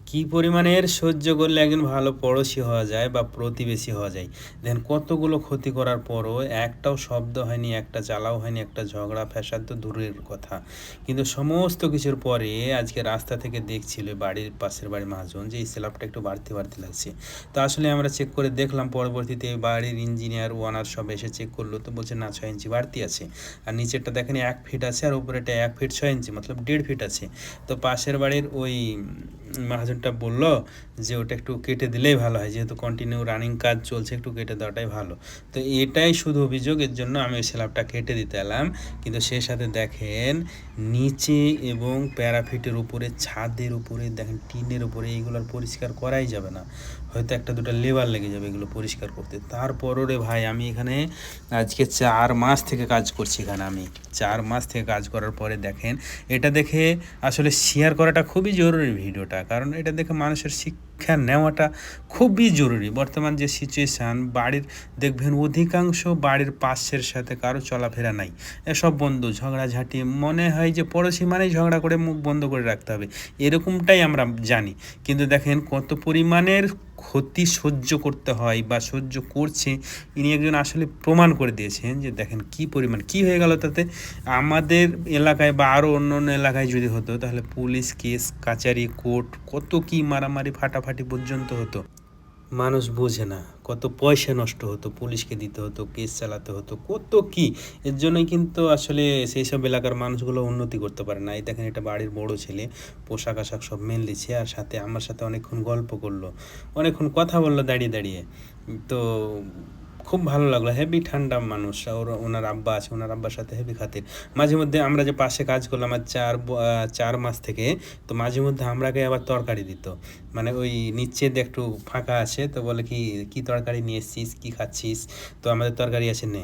কি পরিমাণের সহ্য করলে একজন ভালো পড়োশি হওয়া যায় বা প্রতিবেশী হওয়া যায়। দেখেন কতগুলো ক্ষতি করার পরও একটাও শব্দ হয়নি, একটা জ্বালাও হয়নি, একটা ঝগড়া ফ্যাসাদ তো দূরের কথা। কিন্তু সমস্ত কিছুর পরে আজকে রাস্তা থেকে দেখছিল বাড়ির পাশের বাড়ির মহাজন যে এই স্ল্যাবটা একটু বাড়তি লাগছে। তো আসলে আমরা চেক করে দেখলাম, পরবর্তীতে বাড়ির ইঞ্জিনিয়ার ওনার সব এসে চেক করলো, তো বলছে না 6 ইঞ্চি বাড়তি আছে। আর নিচেরটা দেখেন 1 ফিট আছে আর উপরেটা 1 ফিট 6 ইঞ্চি, মতলব 1.5 ফিট আছে। তো পাশের বাড়ির ওই মহাজনটা বলল যে ওটা একটু কেটে দিলেই ভালো হয়, যেহেতু কন্টিনিউ রানিং কাজ চলছে, একটু কেটে দেওয়াটাই ভালো। তো এটাই শুধু অভিযোগ, এর জন্য আমি ওই স্ল্যাবটা কেটে দিতে এলাম। কিন্তু সে সাথে দেখেন নিচে এবং প্যারাফিটের উপরে, ছাদের উপরে দেখেন, টিনের উপরে, এইগুলোর পরিষ্কার করাই যাবে না, হয়তো একটা দুটো লেবার লেগে যাবে এগুলো পরিষ্কার করতে। তারপরও রে ভাই, আমি এখানে আজকে 4 মাস থেকে কাজ করছি। এখানে আমি 4 মাস থেকে কাজ করার পরে দেখেন, এটা দেখে আসলে শেয়ার করাটা খুবই জরুরি ভিডিওটা, কারণ এটা দেখে মানুষের শিক্ষা নেওয়াটা খুবই জরুরি। বর্তমান যে সিচুয়েশান, বাড়ির দেখবেন অধিকাংশ বাড়ির পাশের সাথে কারো চলাফেরা নাই, এসব বন্ধ, ঝগড়াঝাঁটি, মনে হয় যে পড়োশি মানেই ঝগড়া করে মুখ বন্ধ করে রাখতে হবে, এরকমটাই আমরা জানি। কিন্তু দেখেন কত পরিমাণের ক্ষতি সহ্য করতে হয় বা সহ্য করছে, ইনি একজন আসলে প্রমাণ করে দিয়েছেন যে দেখেন কি পরিমাণ কি হয়ে গেল তাতে। আমাদের এলাকায় বা আরও অন্য অন্য এলাকায় যদি হতো, তাহলে পুলিশ কেস, কাচারি, কোর্ট, কত কি মারামারি ফাটাফাটি পর্যন্ত হতো। মানুষ বোঝে না, কত পয়সা নষ্ট হতো, পুলিশকে দিতে হতো, কেস চালাতে হতো, কত কি। এর জন্যই কিন্তু আসলে সেই সব এলাকার মানুষগুলো উন্নতি করতে পারে না। এই দেখেন, এটা বাড়ির বড় ছেলে, পোশাক আশাক সব মেল দিচ্ছে, আর সাথে আমার সাথে অনেকক্ষণ গল্প করলো, অনেকক্ষণ কথা বললো দাঁড়িয়ে দাঁড়িয়ে। তো খুব ভালো লাগলো, হেভি ঠান্ডা মানুষ। ওনার আব্বা আছে, ওনার আব্বার সাথে হেভি খাতির। মাঝে মধ্যে আমরা যে পাশে কাজ করলাম আর 4 মাস থেকে, তো মাঝে মধ্যে আমরাকে আবার তরকারি দিত। মানে ওই নিচে দিয়ে একটু ফাঁকা আছে, তো বলে কি কি তরকারি নিয়ে এসছিস, কি খাচ্ছিস, তো আমাদের তরকারি আছে নে।